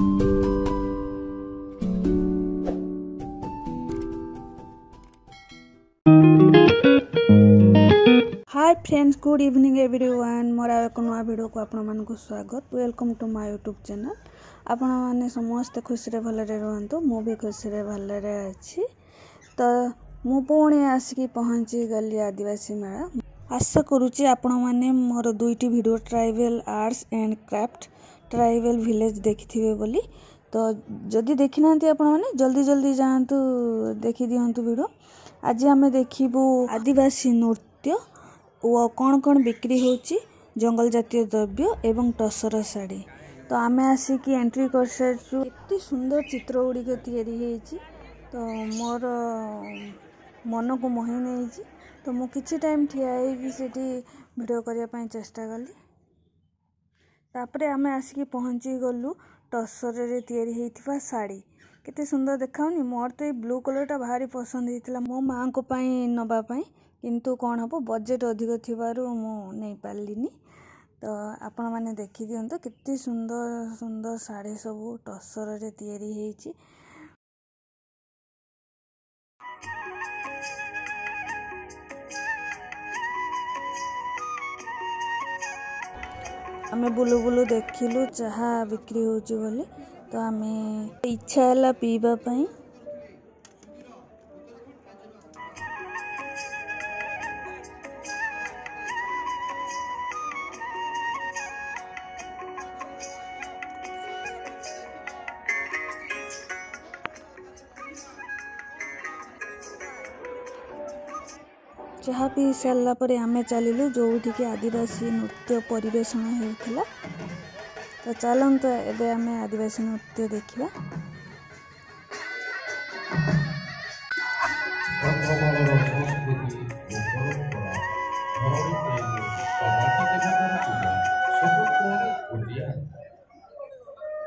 हाय friends, good evening everyone. मोर एक नुआ वीडियो को आपण मानक स्वागत। Welcome to my YouTube channel. आपण माने समस्त खुशी रे भलरे रहंतु, मु भी खुशी रे भलरे अछि। तो मु पुणी आसिकी पहुंची गली आदिवासी मेला। आशा करूची आपण माने मोर दुईटी video tribal arts and craft tribal village देखिथिबे बोली। तो जदि देखि नांती आपण माने जल्दी जल्दी जांतु देखि दियंतु वीडियो। आज आमे देखिबु आदिवासी नृत्य वो कौन कौन बिक्री होची, जंगल जातीय द्रव्य एवं टसर साड़ी। तो आमे आसिकी एंट्री कर सारछु। एते सुंदर चित्र गुड़िक तैयारी होईची, तो मोर मन को मोहि नहीं। तो मु किछि टाइम ठिया होइकी सेठी वीडियो करिया पई चेष्टा कली। तापरे आमे आसिकी पहुंची गलु टसर रे तैयारी हेइथिबा साड़ी। केते सुंदर देखाउनी। मोर तो ए ब्लू कलर टा भारी पसंद हेइतिला मो मां को पई नबा पई, किंतु कौन हम बजेट अधिक थिबारु मु नहीं पालिनी। तो आपण माने देखि दियंतो कितनी सुंदर सुंदर साड़ी सब टसर रे तैयारी हेइची। आमे बुलु बुलु देखिलु चाहा बिक्री होची बोली। तो आमे इच्छा हला पीबा पई। चाहा पी सारा पर आमे चलिलु जोठी आदिवासी नृत्य परिवेषण होता। तो चलत एबे आमे आदिवासी नृत्य देखिबा।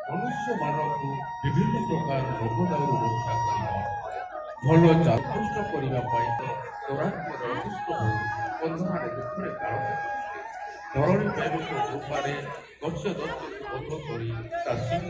मनुष्य मानव विभिन्न प्रकार रोग दारू रक्षा करने भल चातुष्ट करने धरणी पैरुष रूपारे गच्छ दत्त बध करी ता सिंह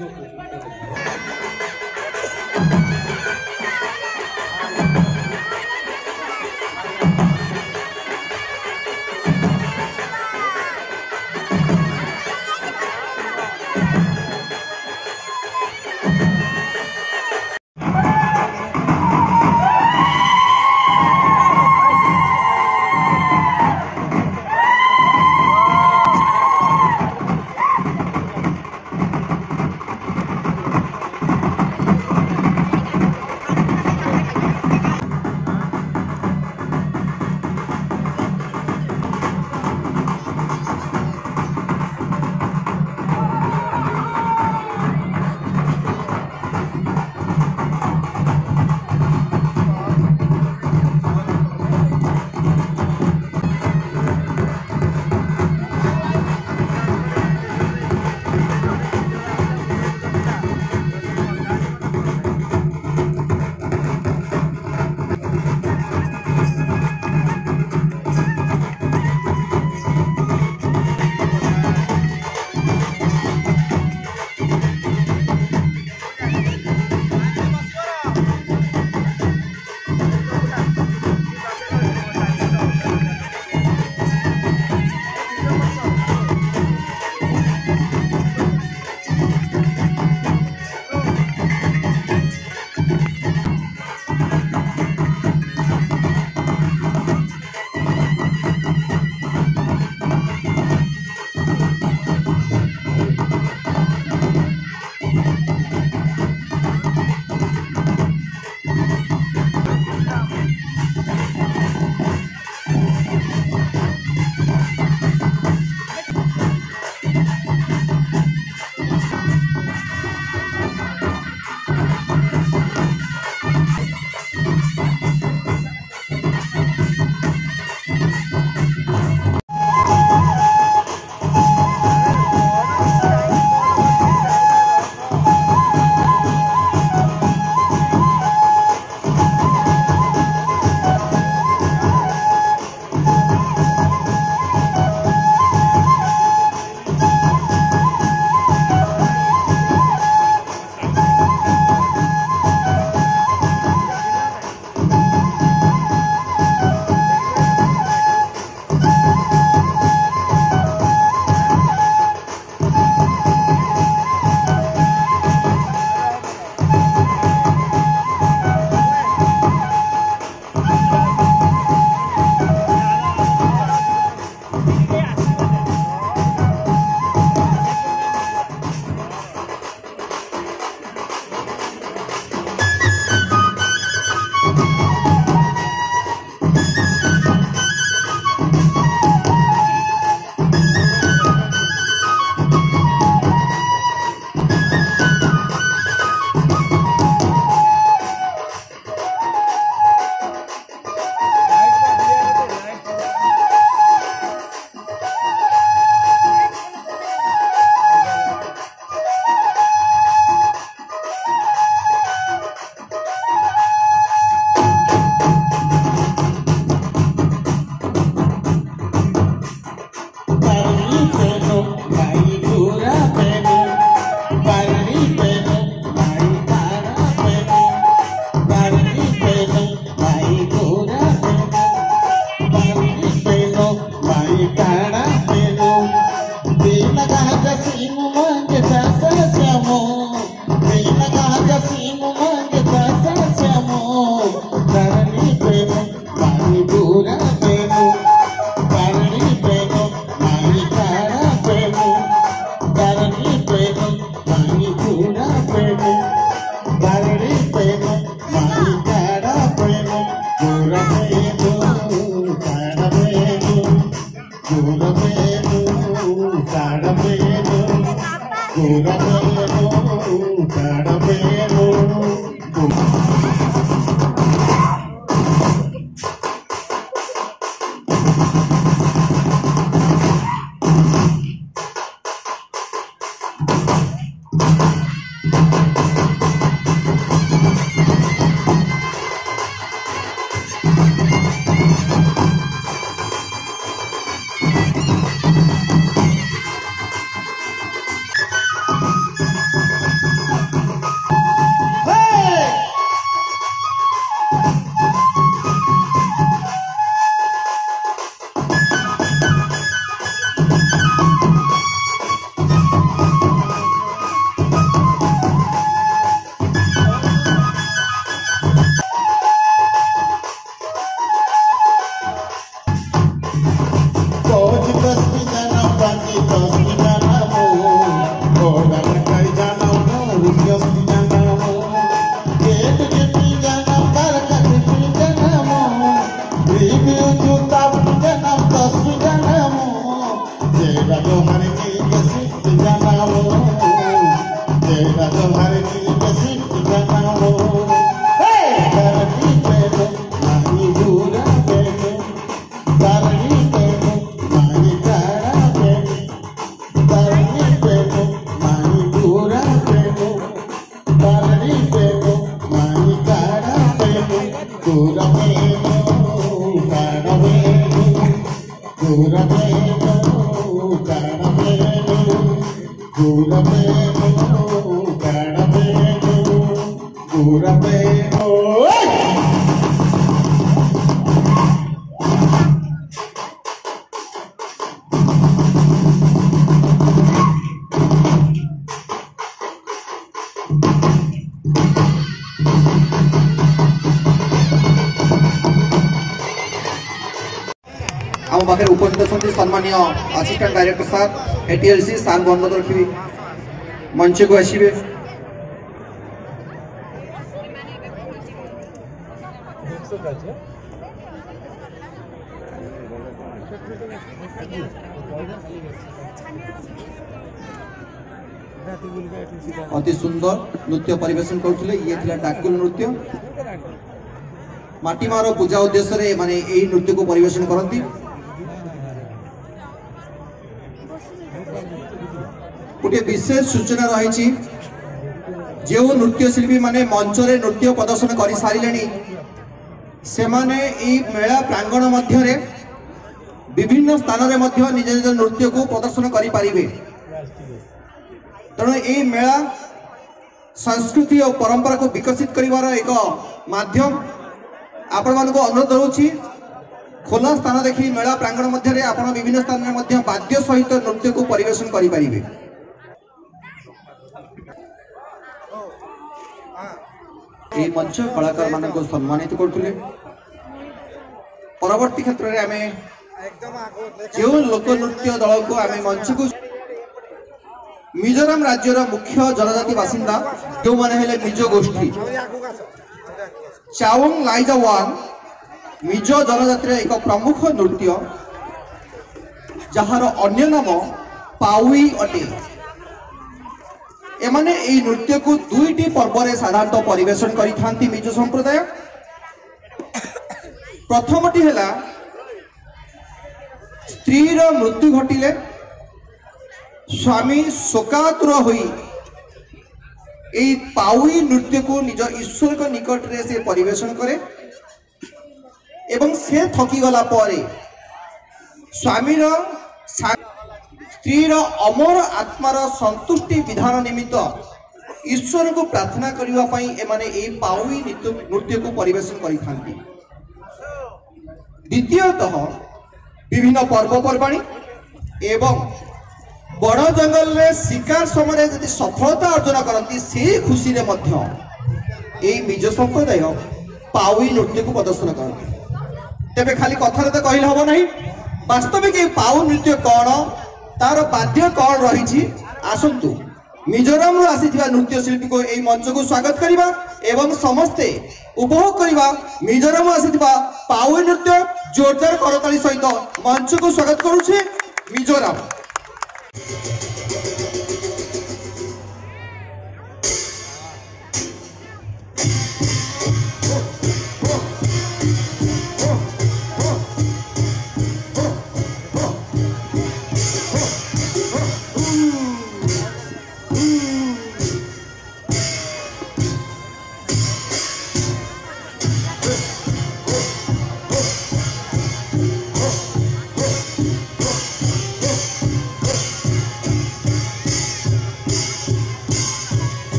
सीम मांगता श्यामो प्रेम गाजा सीम मांगता श्यामो धरणी प्रेम मानी पूरा प्रेम धरणी प्रेम मानी तारा प्रेम धरणी प्रेम मानी पूरा प्रेम धरणी प्रेम मानी तारा प्रेम पूरा प्रेम तारा प्रेम पूरा प्रेम तारा प्रेम पूरा प्रेम तारा प्रेम आम पाखे उपस्थित अच्छा सम्मानीय असिस्टेंट डायरेक्टर सार एटीएलसी सार बंद रखी मंच को आसवे अति सुंदर नृत्य परिवेशन करते ये डाकुल नृत्य माटीमार पूजा उद्देश्य माने यही नृत्य को परिवेशन करती गोटे विशेष सूचना रही जो नृत्यशिल्पी माने मंच रे नृत्य प्रदर्शन कर सारे से माने मेला प्रांगण मध्य विभिन्न स्थान में निज निज नृत्य को प्रदर्शन करें तेणु यही मेला संस्कृति और परंपरा को विकसित कर एक माध्यम आपण मानक अनुरोध करुच्ची खोला स्थान देखी मेला प्रांगण मध्य आपण विभिन्न स्थान में वाद्य सहित नृत्य को परिवेशन करें ये मंच कलाकार मान को सम्मानित करते परवर्ती क्षेत्र में आमे जो लोक नृत्य दल को आमे मंच को मिजोराम राज्यर मुख्य जनजाति बासिंदा जो माने हेले मिजो गोष्ठी चावंग लाइजावान मिजो जनजातिर एक प्रमुख नृत्य जार अन्य नाम पाउई अटे एमाने এই नृत्य को दुईटी पर्व रे साधारणतः परिवेशन करिथांती मिजो संप्रदाय प्रथमटी हैला स्त्री रो मृत्यु घटिले स्वामी शोकातुर होई एई पाउई नृत्य को निज ईश्वर को निकट रे से परिवेशन करे एवं से थकी गला परे स्वामी रो स्त्री अमर आत्मार संतुष्टि विधान निमित्त ईश्वर को प्रार्थना करने पाउई नृत्य को परिवेशन करिथांती। द्वितीयतः विभिन्न पर्वपर्वाणी एवं बड़ जंगल रे शिकार समय यदि सफलता अर्जन करती से खुशी रे मध्य एई मिजो संप्रदाय पाउई नृत्य को प्रदर्शन करती। तेबे खाली कथा तो कहले हबो नहीं, वास्तविक ए पाउ नृत्य कौन तार बाध्य कौन रही आसतु मिजोराम आसीथिबा नृत्य शिल्पी को एई मंच को स्वागत करिबा एवं समस्ते उपभोग करिबा मिजोराम आसीथिबा पाउ नृत्य जोरदार करताली सहित मंच को स्वागत करूछे मिजोराम।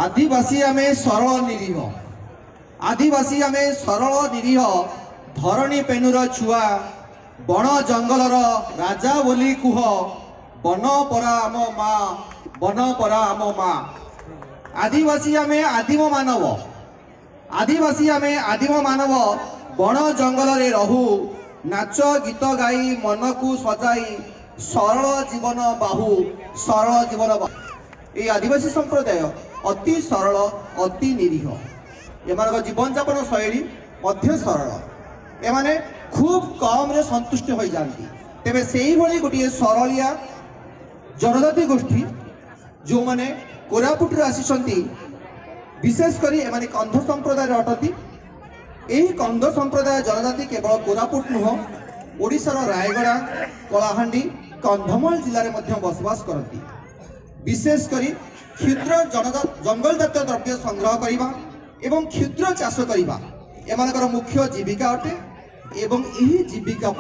आदिवासी आमे सरल निरीह, आदिवासी आमे सरल निरीह धरणी पेनुर छुआ बण जंगलर राजा बोली कुह बन परा आम मा बन परा आम मा। आदिवासी आमे आदिम मानव, आदिवासी आमे आदिम मानव बण जंगल रे रहू नाच गीत गाई मन को सजाई सरल जीवन बाहू सरल जीवन बाहू। ये आदिवासी संप्रदाय अति सरल अति निरीह एमान जीवन यापन शैली मध्य सरल एमाने खूब कम रे संतुष्ट हो जाती। तेबे सेही भली गोटे सरलिया जनजाति गोष्ठी जो माने कोरापुट रे आसीचंती विशेष करी एमाने कंध संप्रदाय अटती। एही कंध संप्रदाय जनजाति केवल कोरापुट नुह ओडिशार रायगड़ा कलाहांडी कंधमाल जिले में बसवास करती। विशेष करी क्षुद्र जंगल जातीय द्रव्य संग्रह करने एवं क्षुद्र चाष करने एमानकर मुख्य जीविका अटे एवं यही जीविका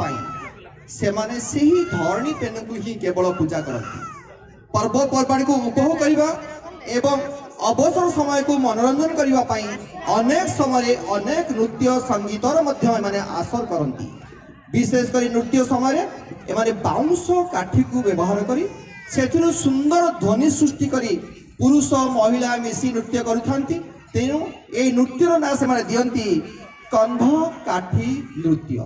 से माने सही धरणी पेन को ही केवल पूजा करती। पर्वपर्वाणी को उपभोग करने एवं अवसर समय को मनोरंजन करने अनेक समय अनेक नृत्य संगीतर माने आसर करती। विशेषकर नृत्य समय एमाने बाउंस काठी को व्यवहार करी सेथिरु सुंदर ध्वनि सृष्टि करी पुरुष महिला मिसी नृत्य करुथांती। तेणु ए नृत्यर ना से माने दियंती कंध काठी नृत्य।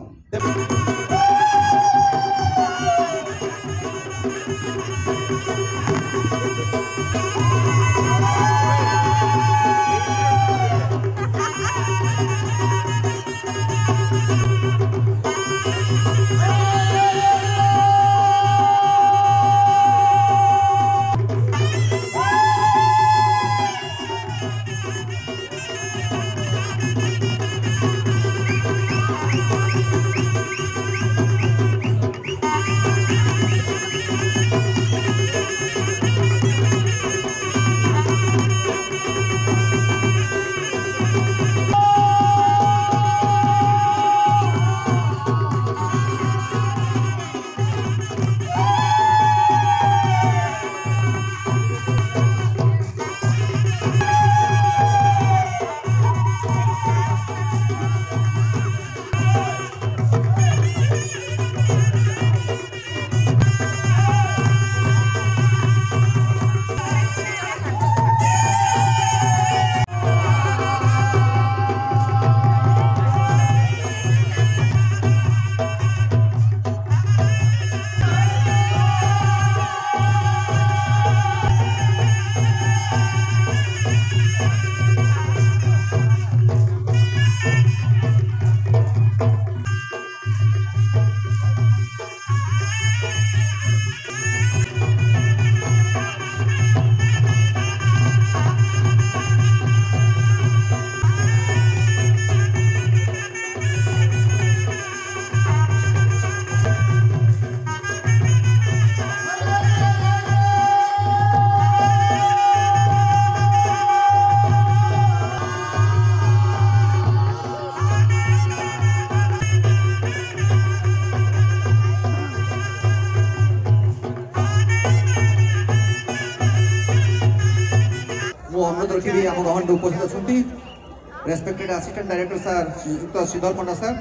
मंडल उपस्थित अच्छा रेस्पेक्टेड असिस्टेंट डायरेक्टर सर श्रीयुक्त श्रीधर पंडा सर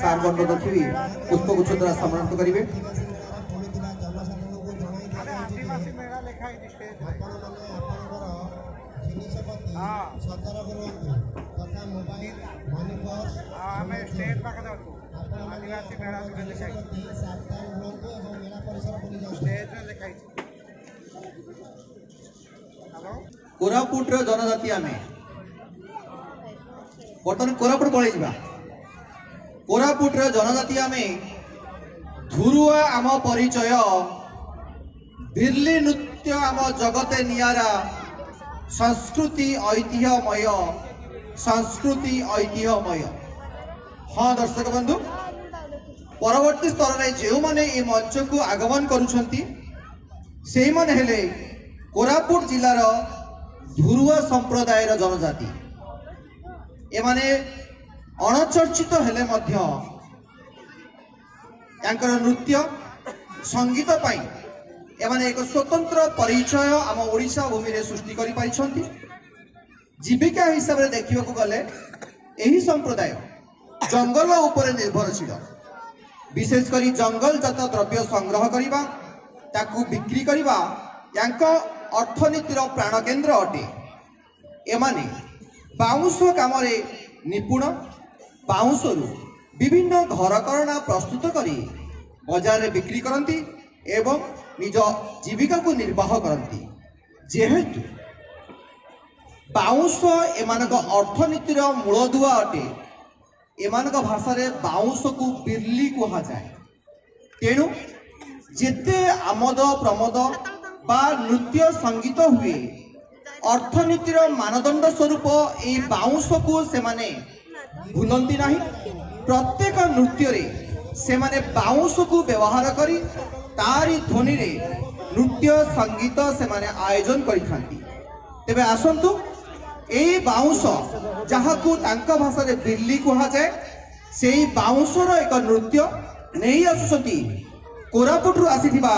सार मंडल रखी पुष्पगुच्छ द्वारा सम्मानित करेंगे। कोरापुट जनजाति आम बर्तमान कोरापुट पलैजा कोरापुट जनजाति आम धुरुआ आम परिचय बिरली नृत्य आम जगते नियारा संस्कृति ऐतिह्यमय हाँ दर्शक बंधु परवर्ती स्तर में जो मैंने ये मंच को आगमन करुछंती से माने हेले कोरापुट जिलार धुरुआ संप्रदायर जनजाति एमाने अणचर्चित हेले मध्य यांकर नृत्य संगीत पाई एमाने एक स्वतंत्र परिचय आम ओडिशा भूमि रे सृष्टि करि पारिछंती। जीविका हिसाब रे देखिबा को गले एही संप्रदाय जंगल उपरे निर्भरशील विशेष करी जंगल जात द्रव्य संग्रह करिबा ताकू बिक्री करिबा यांको अर्थनीतिर प्राण केन्द्र अटे। एमाने बाउंस काम निपुण बाउंसरू विभिन्न घरकरणा प्रस्तुत करी बाजार में बिक्री करती एवं निज जीविका को निर्वाह करती। जेहेतु बाउंस एमानक अर्थनीतिर मूलदुआ अटे एमानक भाषा रे बाउंस को बिरली कहा जाए। तेणु जेते आमद प्रमोद बा नृत्य संगीत हुए अर्थनीतिर मानदंड स्वरूप ए बाउंस को से माने भूलती नहीं। प्रत्येक नृत्य रे से माने बाउंस को व्यवहार करी तारी ध्वनि रे नृत्य संगीत से माने आयोजन करिथांती। तेबे आसंतु ए बाउंस जहाकू तांका भाषा रे बिरली कहा जाए सेही बाउंसर एक नृत्य नहीं आसुछंती कोरापुट आसीथिबा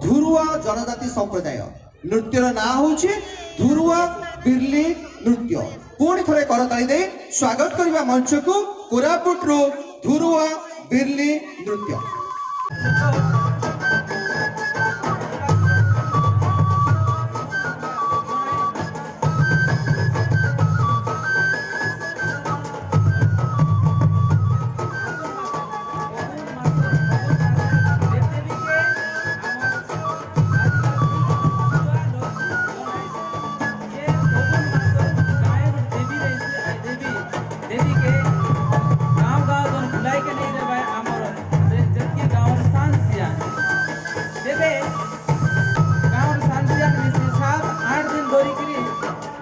धुरुआ जनजाति संप्रदाय। नृत्यर ना होछि धुरुआ बिरली नृत्य। पुणी थरे करताली दे स्वागत करबा मंच को कोरापुट रो धुरुआ बिरली नृत्य।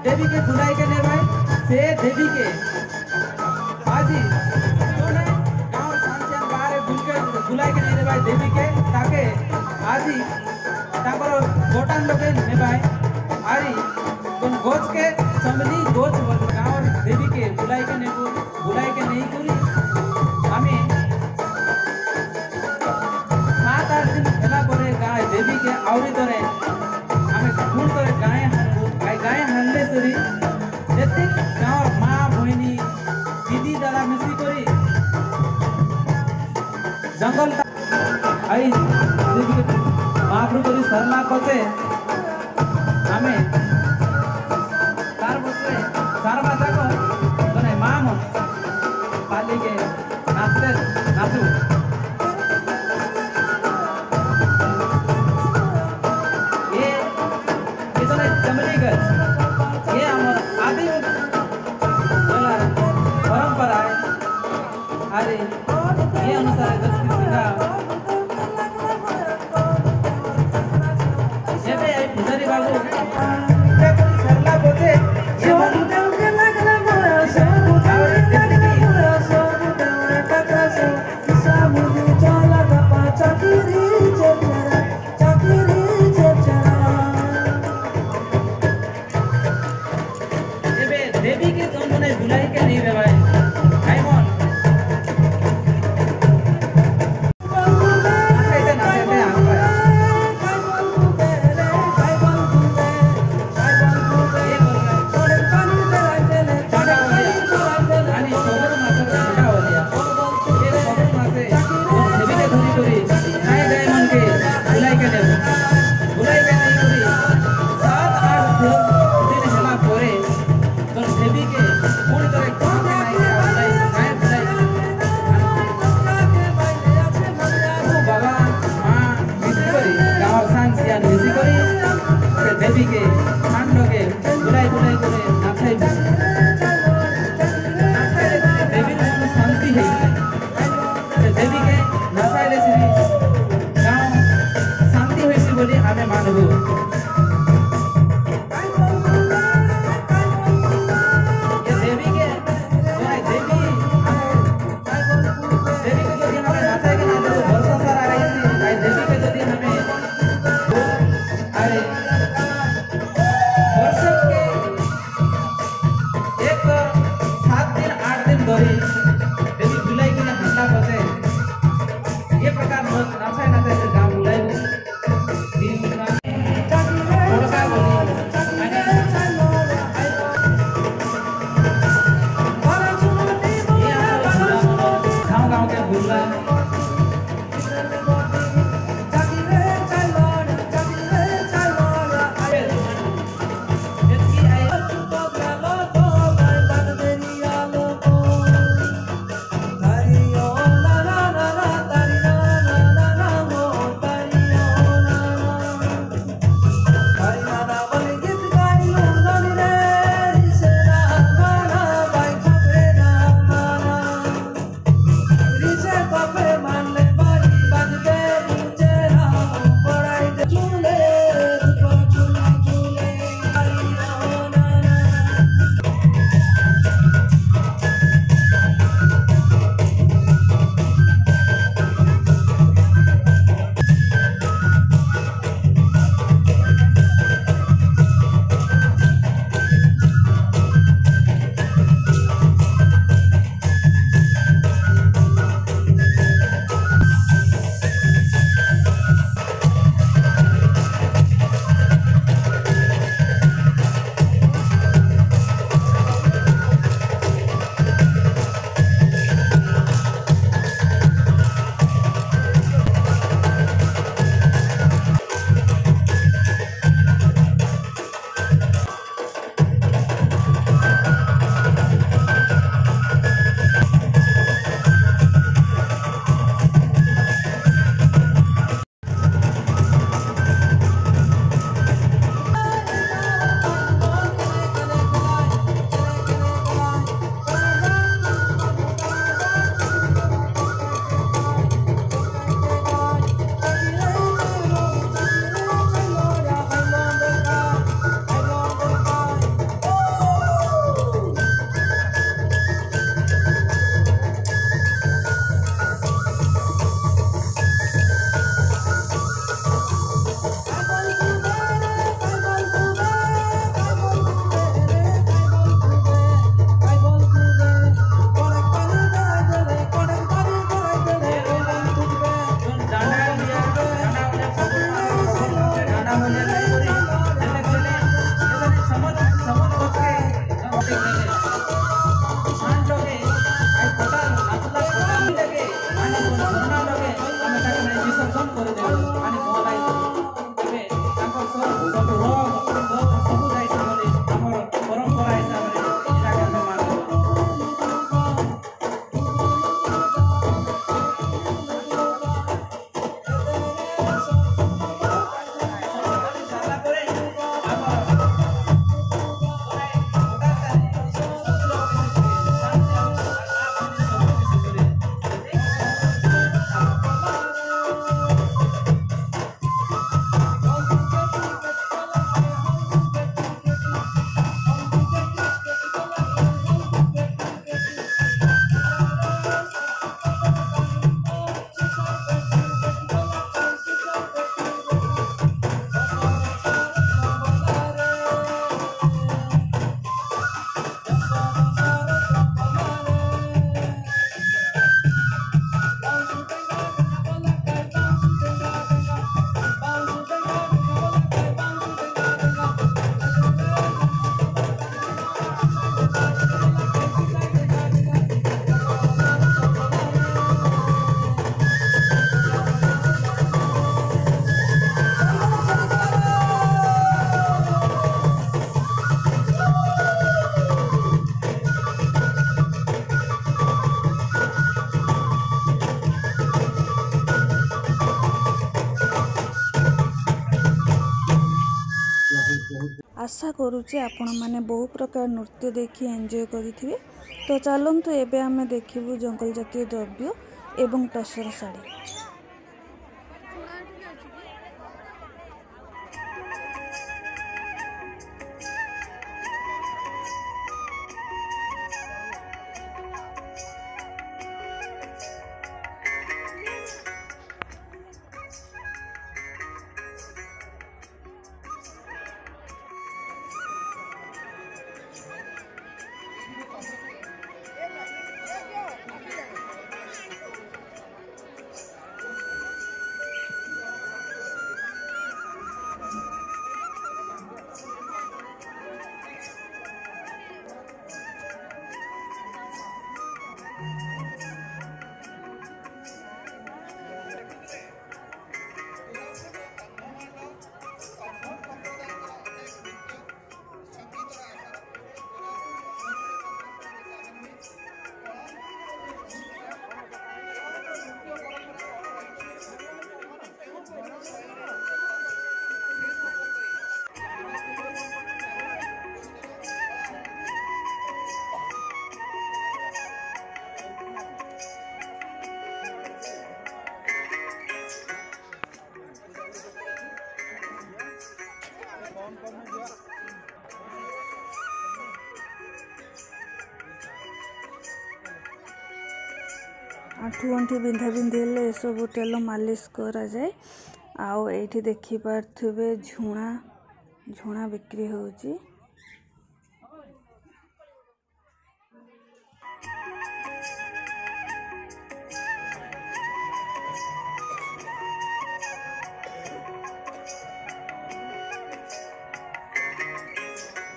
देवी के बुलाई के ने भाई से देवी के आजी तोने गांव सांसिया बारे बुलाई के ने भाई देवी के ताके आजी ताकर गोटान लोगे ने भाई आरी कोन गोच के चमली गोच बोल गांव देवी के बुलाई के नहीं करी हमें 7-8 दिन पहला परे गाय देवी के आवरी तोरे हमें फूल तोरे गाय हानले सरी जेते गाँव माँ बहनी दीदी दादा मिसी करी जंगल आई देवी के महाप्रभु करी सरना पचे हमें तार बसले सार माता को तने माँ मन पाली के नाचते नाचू चमली गज ये हमारा आदि परंपरा है। अरे ये अनुसार गज की सीधा ये भी पुजारी बाबू सरला बोते ये देवी के तुम ने बुलाई के नहीं रे भाई हाइमन ऐसे नाचे में आ गए ये बोल रहे धरी देवी बुलाई के हल्ला बजे ये प्रकार नाचाए नाचाए से गाँव बुलाई थोड़ा गाँव गाँव के बुला आशा करुचे आपण मैंने बहु प्रकार नृत्य देखी एंजॉय करिथिबे। तो चलतु एबे आमे देखिबु जंगल जातीय द्रव्य एवं टसर शाढ़ी। आंठू आंठी बिंधा बिंधी हेले ये सब तेल मालिश करा जाए। आउ एठी देखि पारथुबे झुणा झुणा बिक्री होउची।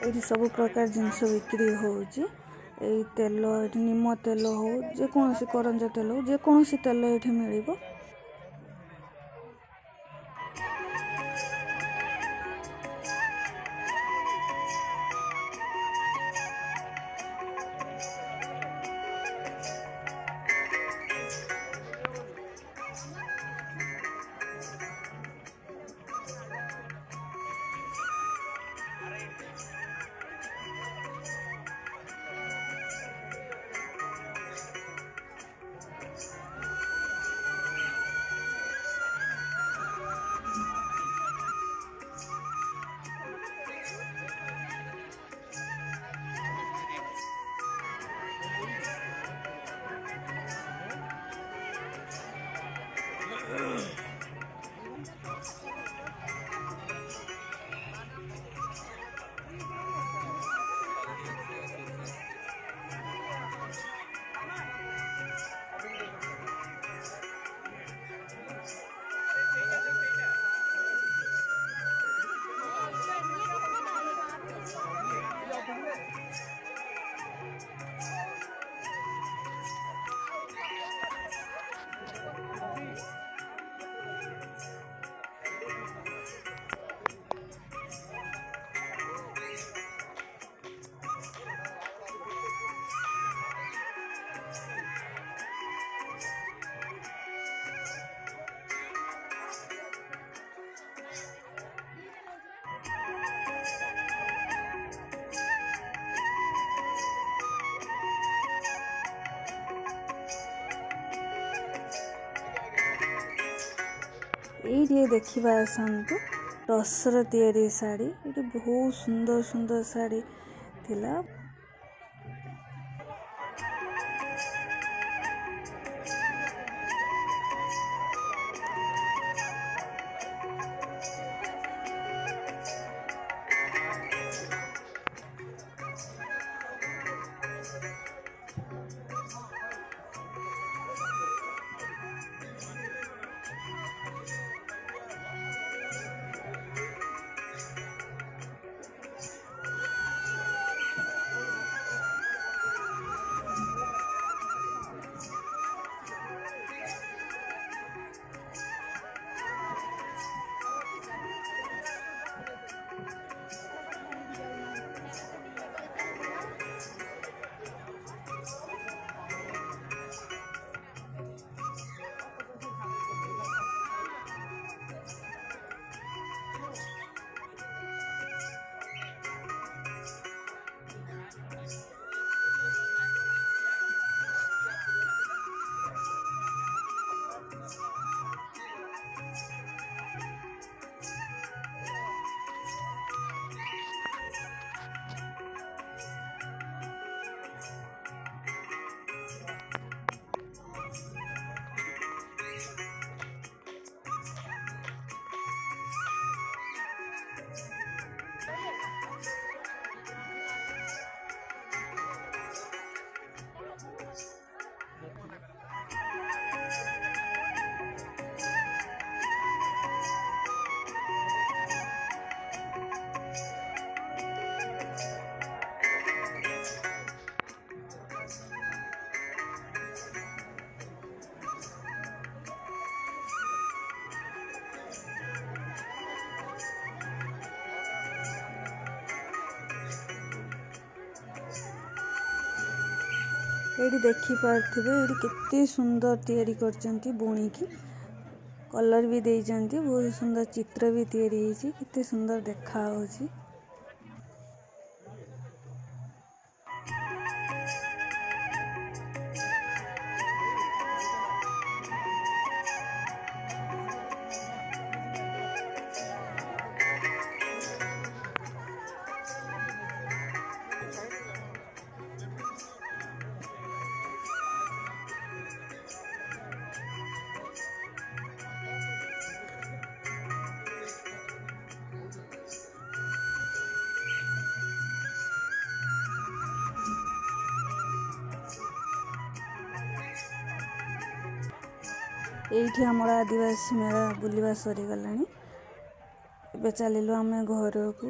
ये सब प्रकार जिनस बिक्री होउची। तेल निम तेल हो जेकोसी करंज तेल हो जेकोसी तेल ये मिलिबो। ये देखिबा आसंतु टसर तैयारी साड़ी ये बहुत सुंदर सुंदर साड़ी थिला। ये देखी पार्थिबे ये केते सुंदर तैयारी करचंती बुणी की कलर भी देइचंती बहुत सुंदर चित्र भी तैयारी होईची केते सुंदर देखा होची। ଏଇଠି ଆମର ଆଦିବାସୀ ମେଳା ବୁଲିବା ସରିଗଲାଣି। ଏବେ ଚାଲିଲୁ ଆମେ ଘରକୁ।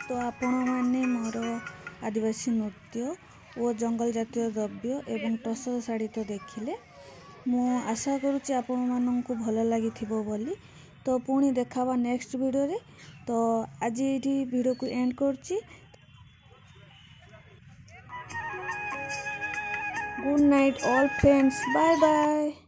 तो आपण मैंने मोर आदिवासी नृत्य और जंगल जातीय द्रव्य एवं टसर शाढ़ी तो देखिले। मु आशा करुच्ची आपण माननकु भल लगी बोली। तो पुणी देखावा नेक्स्ट वीडियो रे। तो आज ये वीडियो को एंड करची। Good night all friends, bye bye.